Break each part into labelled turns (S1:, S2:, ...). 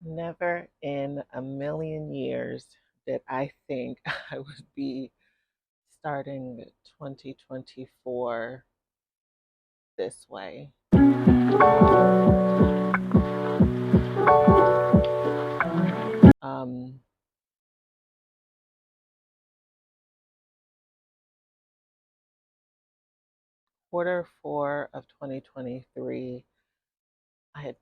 S1: Never in a million years did I think I would be starting 2024 this way. Um, Quarter 4 of 2023, I had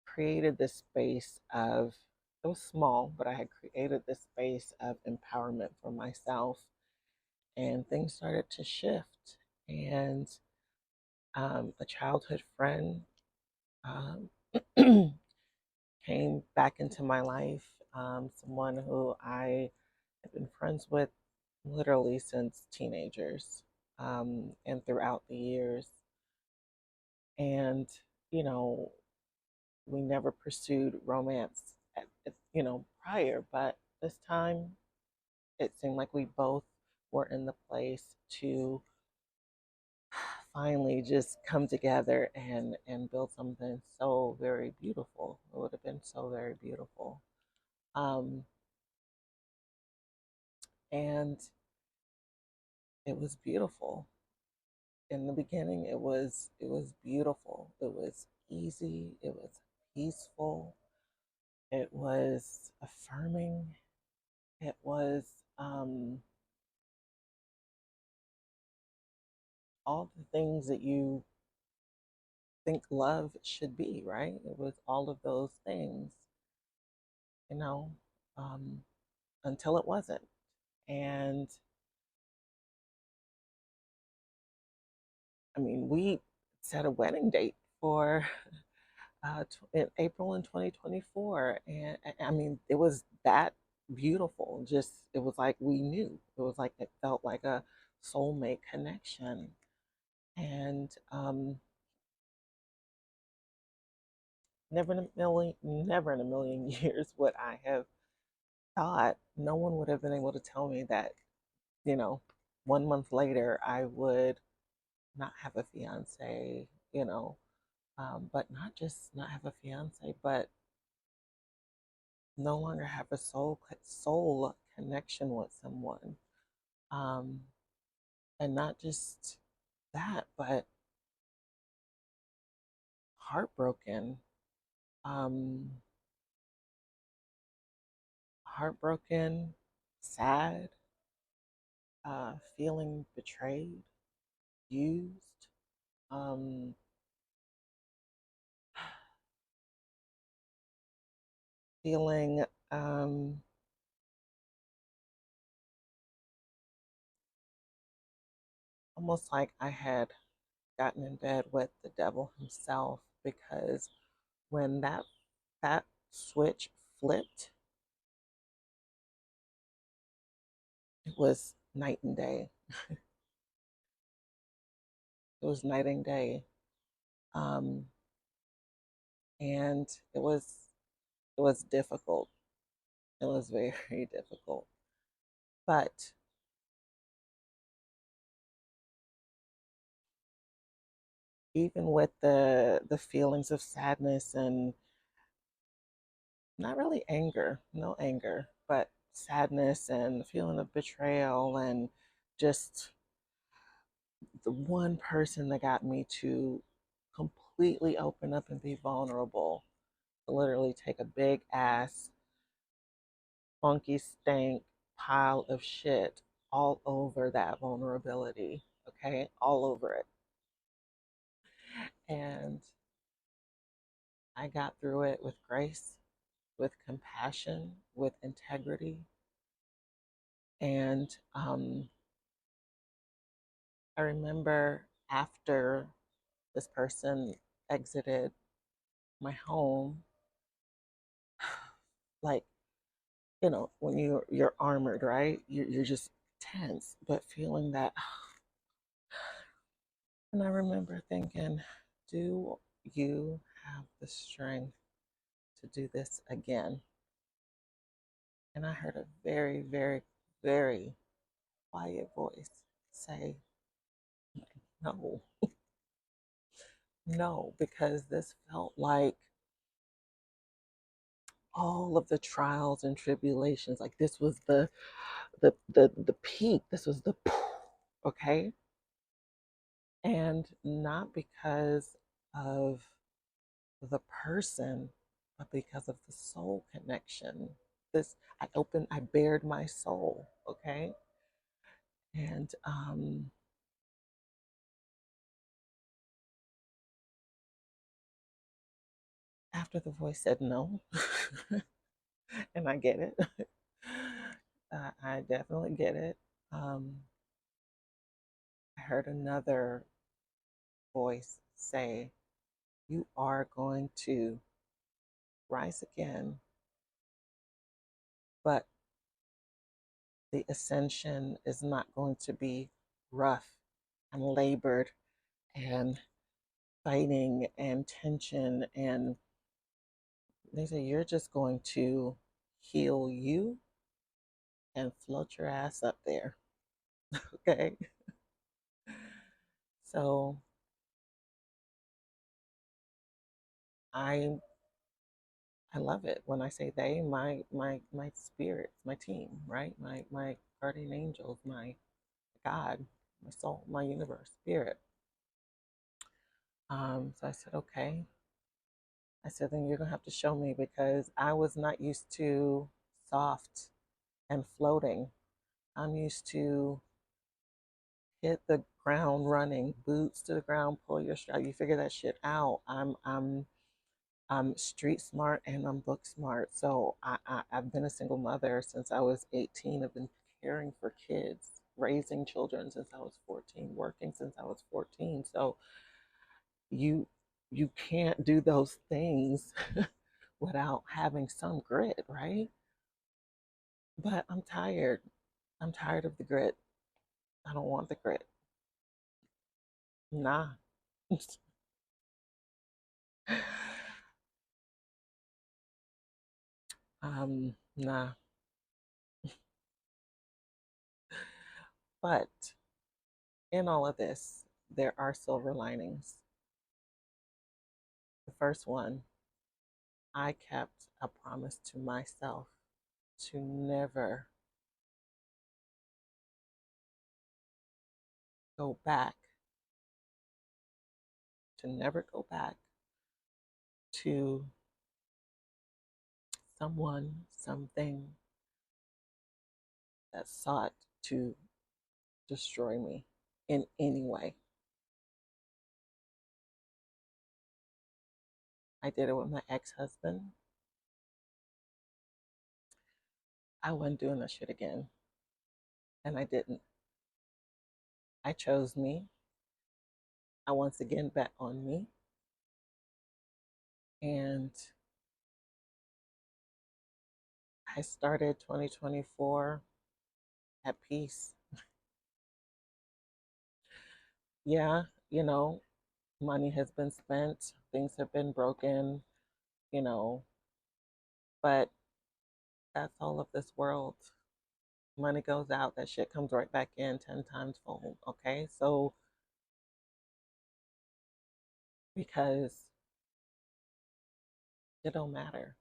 S1: created this space of, it was small, but I had created this space of empowerment for myself, and things started to shift. And a childhood friend um, came back into my life, someone who I have been friends with literally since teenagers, and throughout the years. And, you know, we never pursued romance, prior, but this time it seemed like we both were in the place to finally just come together and build something so very beautiful. It would have been so very beautiful. Um, and it was beautiful. In the beginning, it was beautiful. It was easy. It was peaceful. It was affirming. It was um, all the things that you think love should be, right? It was all of those things, you know, um, until it wasn't. And I mean, we set a wedding date for in April in 2024. And I mean, it was that beautiful. Just, it was like we knew. It was like, it felt like a soulmate connection. And never in a million years would I have thought, no one would have been able to tell me that, you know, 1 month later I would not have a fiance, but not just not have a fiance, but no longer have a soul connection with someone, um, and not just that, but heartbroken, um, heartbroken, sad, feeling betrayed, used, um, feeling almost like I had gotten in bed with the devil himself, because when that switch flipped, it was night and day. It was night and day. Um, and it was difficult. It was very difficult. But even with the feelings of sadness and not really anger, no anger, but sadness and the feeling of betrayal, and just the one person that got me to completely open up and be vulnerable, to literally take a big ass, funky stank pile of shit all over that vulnerability, okay? All over it. And I got through it with grace, with compassion, with integrity. And I remember after this person exited my home, like, when you're armored, right? You're just tense, but feeling that. And I remember thinking, do you have the strength to do this again? And I heard a very, very, very quiet voice say, no, no, because this felt like all of the trials and tribulations. Like this was the peak. This was the okay. And not because of the person, but because of the soul connection. This I bared my soul, okay? And after the voice said no, and I get it, I definitely get it. Um, I heard another voice say, "You are going to rise again, but the ascension is not going to be rough and labored and fighting and tension." And they say, "You're just going to heal you and float your ass up there." Okay. So I I love it when I say they, my spirits, my team, right? My guardian angels, my God, my soul, my universe, spirit. So I said, okay. I said, then you're gonna have to show me because I was not used to soft and floating. I'm used to hit the ground running, boots to the ground, pull your strap. You figure that shit out. I'm street smart and I'm book smart. So I've been a single mother since I was 18. I've been caring for kids, raising children since I was 14, working since I was 14. So you you can't do those things without having some grit, right? But I'm tired. I'm tired of the grit. I don't want the grit. Nah. Nah. But in all of this, there are silver linings. The first one, I kept a promise to myself to never go back, to never go back to someone, something that sought to destroy me in any way. I did it with my ex husband. I wasn't doing that shit again. And I didn't. I chose me. I once again bet on me. And I started 2024 at peace. Yeah, money has been spent, things have been broken, you know, but that's all of this world. Money goes out, that shit comes right back in 10 times fold. Okay. So, because it don't matter.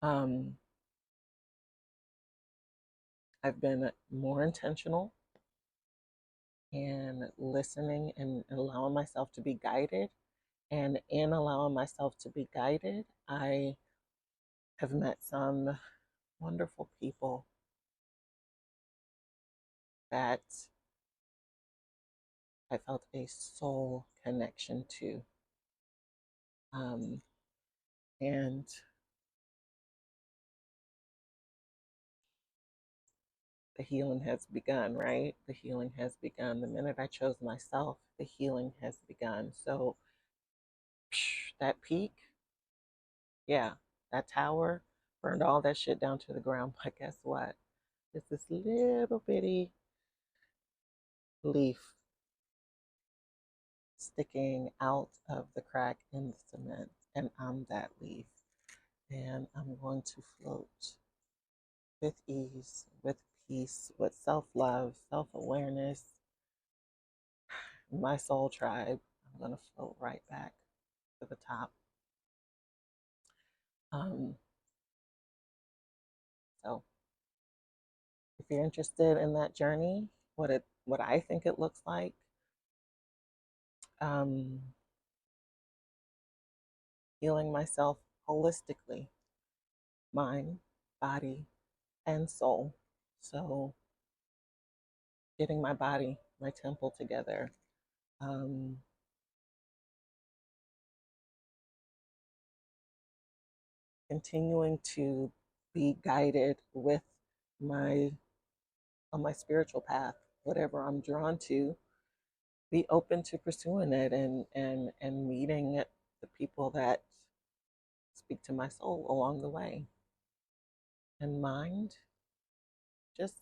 S1: Um, I've been more intentional and listening and allowing myself to be guided. And in allowing myself to be guided, I have met some wonderful people that I felt a soul connection to. Um, and the healing has begun, right? The healing has begun. The minute I chose myself, the healing has begun. So that peak, yeah, that tower burned all that shit down to the ground. But guess what? It's this little bitty leaf sticking out of the crack in the cement. And I'm that leaf. And I'm going to float with ease, with peace, with self love, self awareness, my soul tribe. I'm going to float right back to the top. Um, so if you're interested in that journey, what I think it looks like, um, healing myself holistically, mind, body, and soul. So getting my body, my temple together, um, continuing to be guided with my on my spiritual path, whatever I'm drawn to, be open to pursuing it and meeting the people that speak to my soul along the way. And mind, just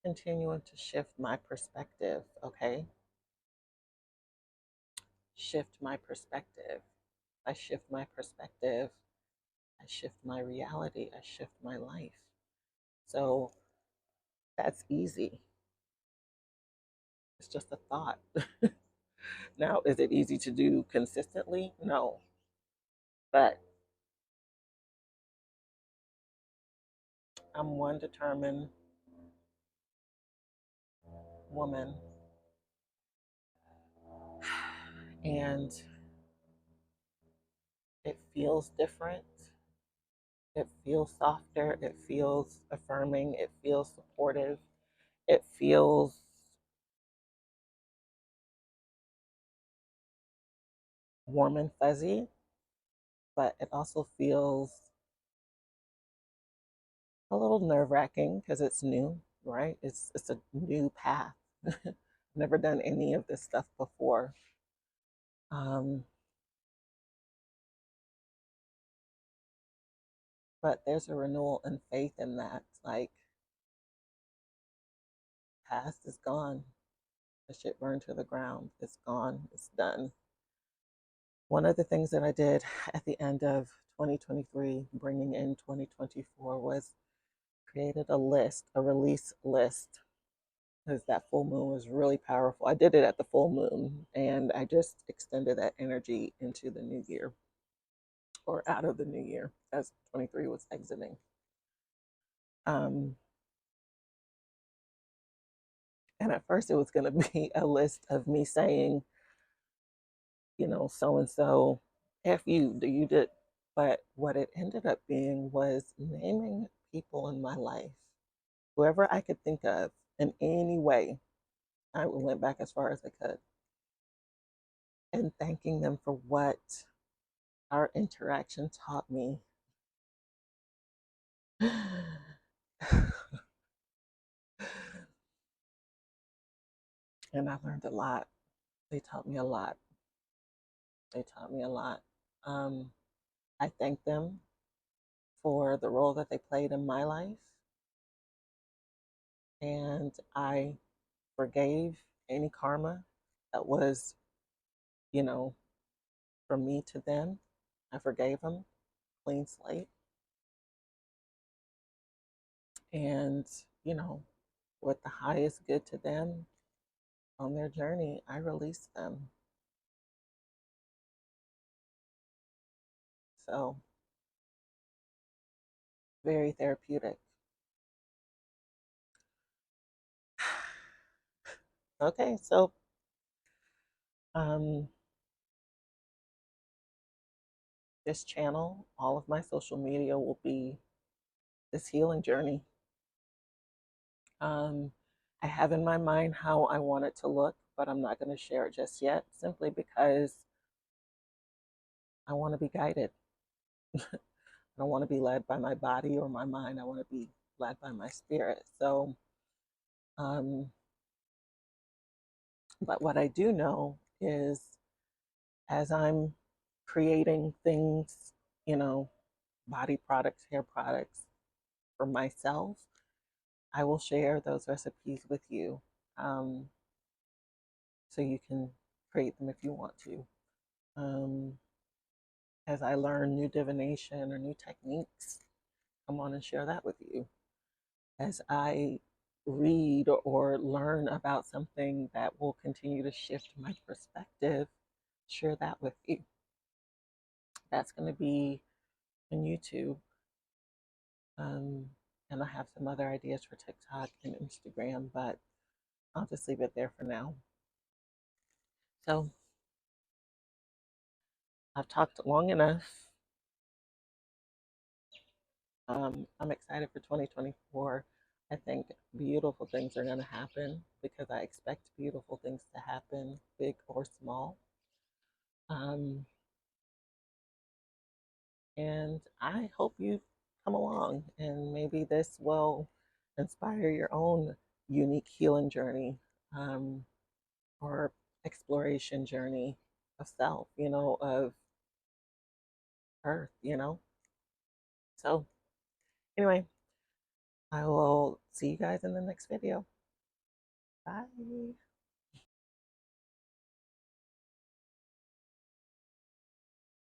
S1: continuing to shift my perspective, okay? Shift my perspective. I shift my perspective, I shift my reality, I shift my life. So that's easy. It's just a thought. Now, is it easy to do consistently? No. But I'm one determined woman, and it feels different. It feels softer. It feels affirming. It feels supportive. It feels warm and fuzzy, but it also feels a little nerve wracking because it's new, right? It's a new path. Never done any of this stuff before. Um, but there's a renewal and faith in that. Like, past is gone. The shit burned to the ground. It's gone. It's done. One of the things that I did at the end of 2023, bringing in 2024, was created a list, a release list, because that full moon was really powerful. I did it at the full moon, and I just extended that energy into the new year or out of the new year as 23 was exiting. Um, and at first, it was going to be a list of me saying, so and so, F you, do you did. But what it ended up being was naming people in my life, whoever I could think of in any way. I went back as far as I could and thanking them for what our interaction taught me. And I learned a lot. They taught me a lot. They taught me a lot. Um, I thank them for the role that they played in my life. And I forgave any karma that was, you know, from me to them. I forgave them, clean slate. And, you know, what the highest good to them on their journey, I released them. So, very therapeutic. Okay, so um, this channel, all of my social media will be this healing journey. Um, I have in my mind how I want it to look, but I'm not going to share it just yet, simply because I want to be guided. I don't want to be led by my body or my mind. I want to be led by my spirit. So, um, but what I do know is as I'm creating things, you know, body products, hair products for myself, I will share those recipes with you, um, so you can create them if you want to. Um, as I learn new divination or new techniques, come on and share that with you. As I read or learn about something that will continue to shift my perspective, share that with you. That's going to be and YouTube. Um, and I have some other ideas for TikTok and Instagram, but I'll just leave it there for now. So I've talked long enough. I'm excited for 2024. I think beautiful things are going to happen because I expect beautiful things to happen, big or small. Um, and I hope you come along, and maybe this will inspire your own unique healing journey, um, or exploration journey of self, of earth, So, anyway, I will see you guys in the next video. Bye.